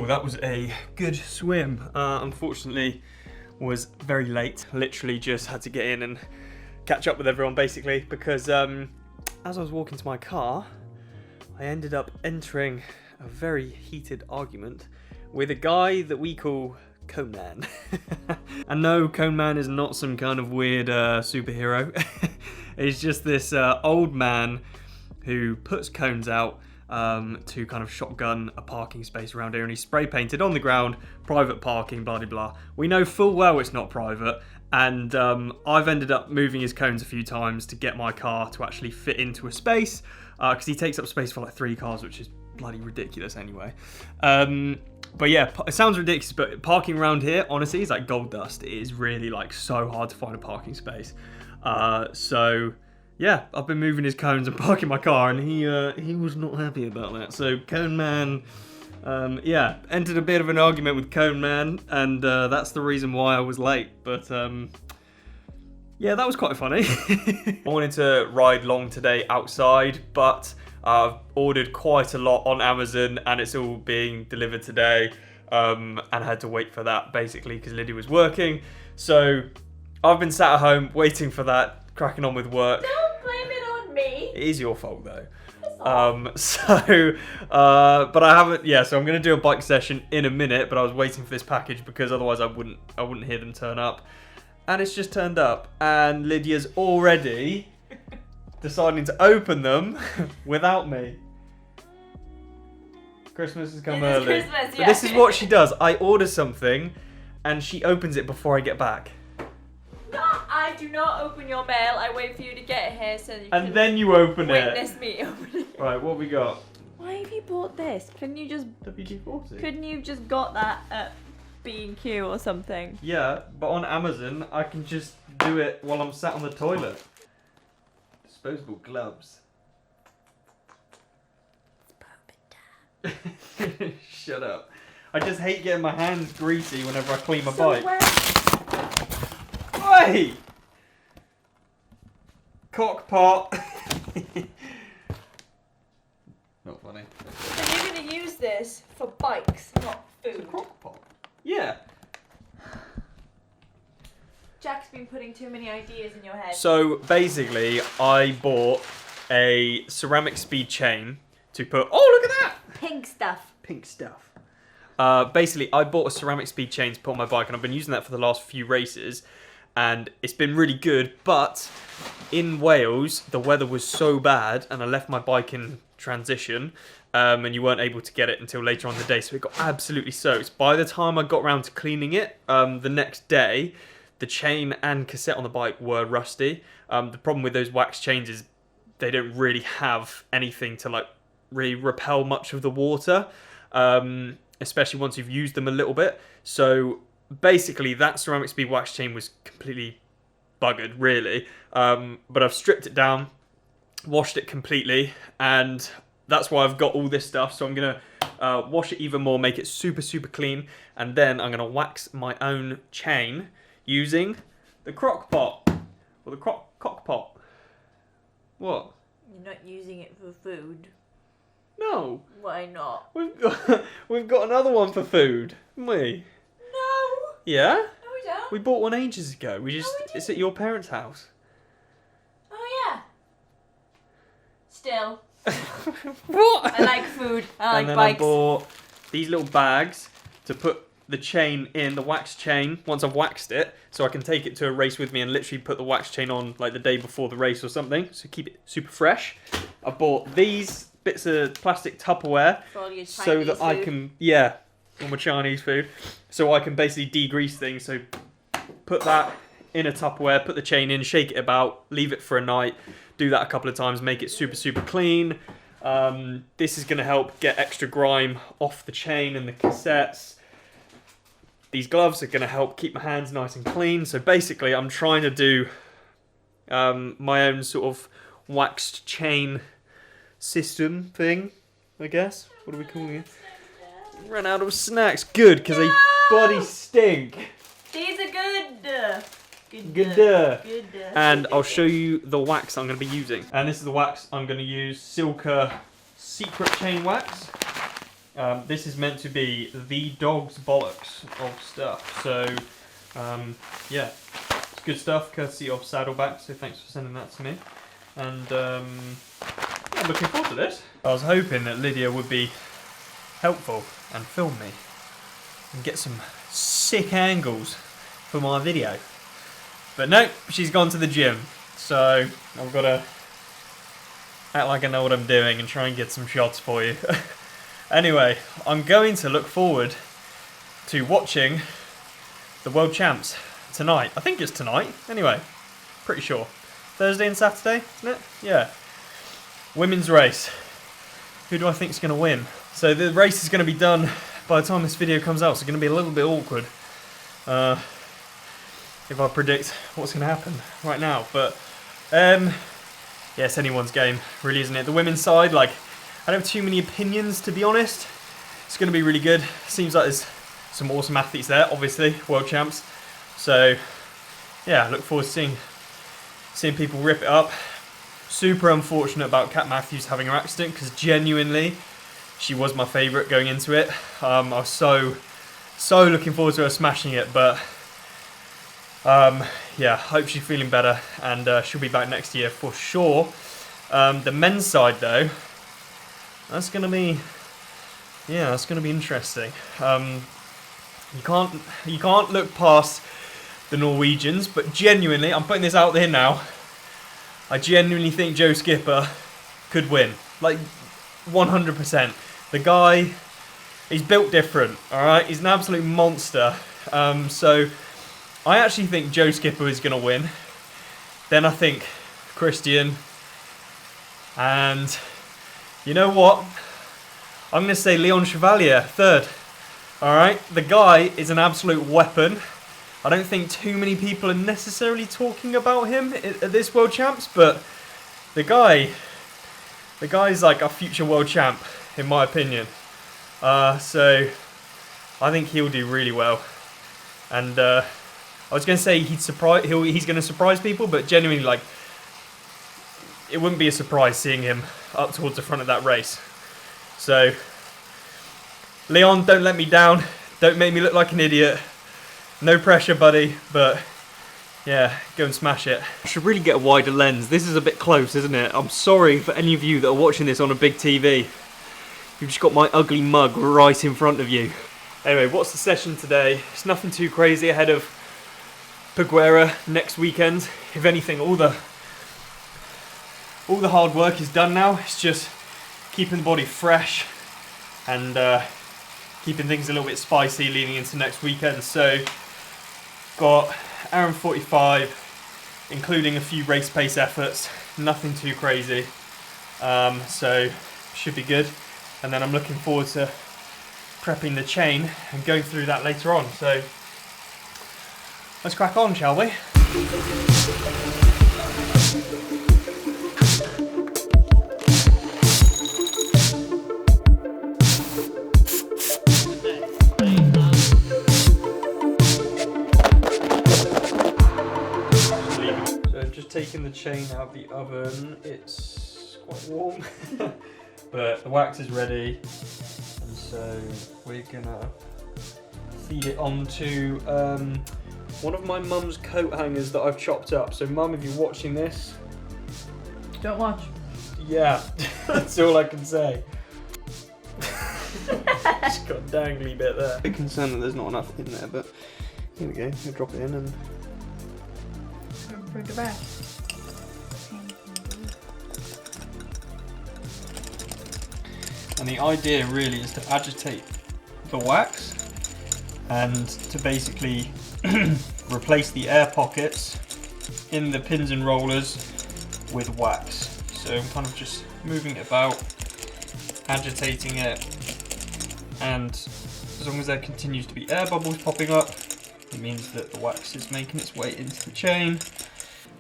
that was a good swim. Unfortunately, was very late. Literally just had to get in and catch up with everyone basically because as I was walking to my car, I ended up entering a very heated argument with a guy that we call Cone Man. And no, Cone Man is not some kind of weird superhero. He's just this old man who puts cones out to kind of shotgun a parking space around here, and he's spray painted on the ground, private parking, blah, blah, blah. We know full well it's not private, and I've ended up moving his cones a few times to get my car to actually fit into a space, because he takes up space for like 3 cars, which is bloody ridiculous anyway. But yeah, it sounds ridiculous, but parking around here, honestly, is like gold dust. It is really like so hard to find a parking space. So yeah, I've been moving his cones and parking my car, and he was not happy about that. So Cone Man, yeah, entered a bit of an argument with Cone Man, and that's the reason why I was late. But yeah, that was quite funny. I wanted to ride long today outside, but I've ordered quite a lot on Amazon, and it's all being delivered today, and I had to wait for that basically because Lydia was working. So I've been sat at home waiting for that, cracking on with work. Don't blame it on me. It is your fault though. But I haven't. Yeah, so I'm gonna do a bike session in a minute, but I was waiting for this package because otherwise I wouldn't hear them turn up, and it's just turned up, and Lydia's already deciding to open them without me. Christmas has come early. Christmas, yeah. But this is what she does. I order something, and she opens it before I get back. No, I do not open your mail. I wait for you to get here so that you And can then you open it. witness me open it. Right, what have we got? Why have you bought this? Couldn't you just WD-40. Couldn't you just got that at B&Q or something? Yeah, but on Amazon, I can just do it while I'm sat on the toilet. Disposable gloves. Shut up. I just hate getting my hands greasy whenever I clean my bike. Hey! Cockpot. Not funny. So you're going to use this for bikes, not food. Crockpot. Yeah. Jack's been putting too many ideas in your head. So basically, I bought a ceramic speed chain to put. Oh, look at that! Pink stuff. Pink stuff. Basically, I bought a ceramic speed chain to put on my bike, and I've been using that for the last few races, and it's been really good. But in Wales, the weather was so bad, and I left my bike in transition, and you weren't able to get it until later on in the day, so it got absolutely soaked. By the time I got around to cleaning it, the next day, the chain and cassette on the bike were rusty. The problem with those wax chains is they don't really have anything to like really repel much of the water, especially once you've used them a little bit. So basically that ceramic speed wax chain was completely buggered, really. But I've stripped it down, washed it completely, and that's why I've got all this stuff. So I'm gonna wash it even more, make it super, super clean, and then I'm gonna wax my own chain using the crock pot, or the cock pot. What? You're not using it for food. No. Why not? We've got another one for food, haven't we? No. Yeah? No, we don't. We bought one ages ago. we It's at your parents' house. Oh, yeah. Still. What? I like food. I like and then bikes. I bought these little bags to put the chain in, the wax chain, once I've waxed it, so I can take it to a race with me and literally put the wax chain on like the day before the race or something, so keep it super fresh. I bought these bits of plastic Tupperware For all your so that Chinese I food. can, yeah, all my Chinese food, so I can basically degrease things. So put that in a Tupperware, put the chain in, shake it about, leave it for a night, do that a couple of times, make it super, super clean. This is going to help get extra grime off the chain and the cassettes. These gloves are going to help keep my hands nice and clean. So basically, I'm trying to do my own sort of waxed chain system thing, I guess. What are we calling it? Ran out of snacks. Good, because they bloody stink. These are good. Good. And I'll show you the wax I'm going to be using. And this is the wax I'm going to use. Silka Secret Chain Wax. This is meant to be the dog's bollocks of stuff. So, yeah, it's good stuff, courtesy of Saddleback. So thanks for sending that to me. And yeah, I'm looking forward to this. I was hoping that Lydia would be helpful and film me and get some sick angles for my video. But no, she's gone to the gym. So I've got to act like I know what I'm doing and try and get some shots for you. Anyway, I'm going to look forward to watching the World Champs tonight. I think it's tonight. Anyway, pretty sure. Thursday and Saturday, isn't it? Yeah. Women's race. Who do I think is going to win? So the race is going to be done by the time this video comes out, so it's going to be a little bit awkward if I predict what's going to happen right now. But yeah, it's anyone's game, really, isn't it? The women's side, like, I don't have too many opinions, to be honest. It's going to be really good. Seems like there's some awesome athletes there, obviously, world champs. So yeah, I look forward to seeing people rip it up. Super unfortunate about Kat Matthews having her accident, because genuinely, she was my favourite going into it. I was so looking forward to her smashing it, but yeah, hope she's feeling better, and she'll be back next year for sure. The men's side though, that's gonna be interesting. You can't look past the Norwegians, but genuinely, I'm putting this out there now, I genuinely think Joe Skipper could win, like 100%. The guy, he's built different, alright? He's an absolute monster. So I actually think Joe Skipper is going to win. Then I think Christian. And you know what? I'm going to say Leon Chevalier, third. Alright? The guy is an absolute weapon. I don't think too many people are necessarily talking about him at this World Champs, but the guy's like a future world champ, in my opinion. So I think he'll do really well. And I was going to say he's going to surprise people, but genuinely, like, it wouldn't be a surprise seeing him up towards the front of that race. So Leon, don't let me down. Don't make me look like an idiot. No pressure, buddy, but yeah, go and smash it. I should really get a wider lens. This is a bit close, isn't it? I'm sorry for any of you that are watching this on a big TV. You've just got my ugly mug right in front of you. Anyway, what's the session today? It's nothing too crazy ahead of Peguera next weekend. If anything, all the hard work is done now. It's just keeping the body fresh and keeping things a little bit spicy leading into next weekend. So got hour and 45, including a few race pace efforts, nothing too crazy, so should be good. And then I'm looking forward to prepping the chain and going through that later on. So let's crack on, shall we? Taking the chain out of the oven, it's quite warm, but the wax is ready, and so we're gonna feed it onto one of my mum's coat hangers that I've chopped up. So mum, if you're watching this, Don't watch. Yeah, that's all I can say. Just got a dangly bit there. A bit concerned that there's not enough in there, but here we go. We'll drop it in and bring it back. And the idea really is to agitate the wax and to basically replace the air pockets in the pins and rollers with wax. So I'm kind of just moving it about, agitating it, and as long as there continues to be air bubbles popping up, it means that the wax is making its way into the chain.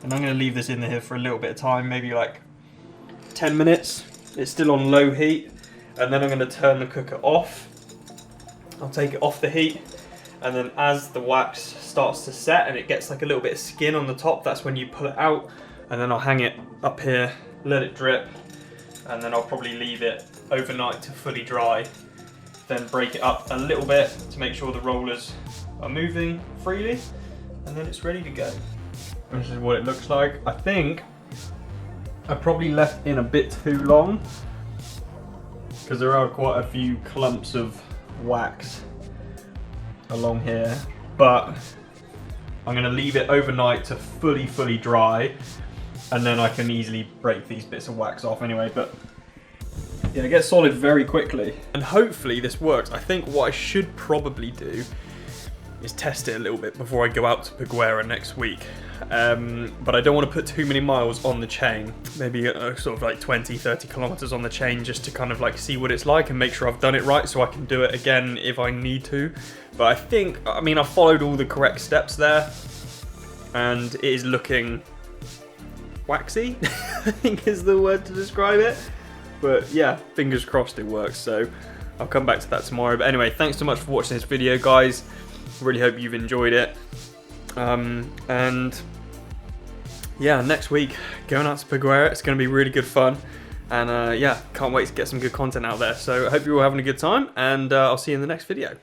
And I'm going to leave this in here for a little bit of time, maybe like 10 minutes. It's still on low heat, and then I'm going to turn the cooker off. I'll take it off the heat, and then as the wax starts to set and it gets like a little bit of skin on the top, that's when you pull it out, and then I'll hang it up here, let it drip, and then I'll probably leave it overnight to fully dry, then break it up a little bit to make sure the rollers are moving freely, and then it's ready to go. This is what it looks like. I think I probably left in a bit too long because there are quite a few clumps of wax along here, but I'm gonna leave it overnight to fully dry, and then I can easily break these bits of wax off anyway. But yeah, it gets solid very quickly. And hopefully this works. I think what I should probably do is test it a little bit before I go out to Peguera next week. But I don't want to put too many miles on the chain, maybe sort of like 20-30 kilometers on the chain, just to kind of like see what it's like and make sure I've done it right so I can do it again if I need to. But I mean, I've followed all the correct steps there and it is looking waxy, I think is the word to describe it. But yeah, fingers crossed it works, so I'll come back to that tomorrow. But anyway, thanks so much for watching this video, guys. Really hope you've enjoyed it. And yeah, next week, going out to Peguera, it's going to be really good fun. And yeah, can't wait to get some good content out there. So I hope you're all having a good time, and I'll see you in the next video.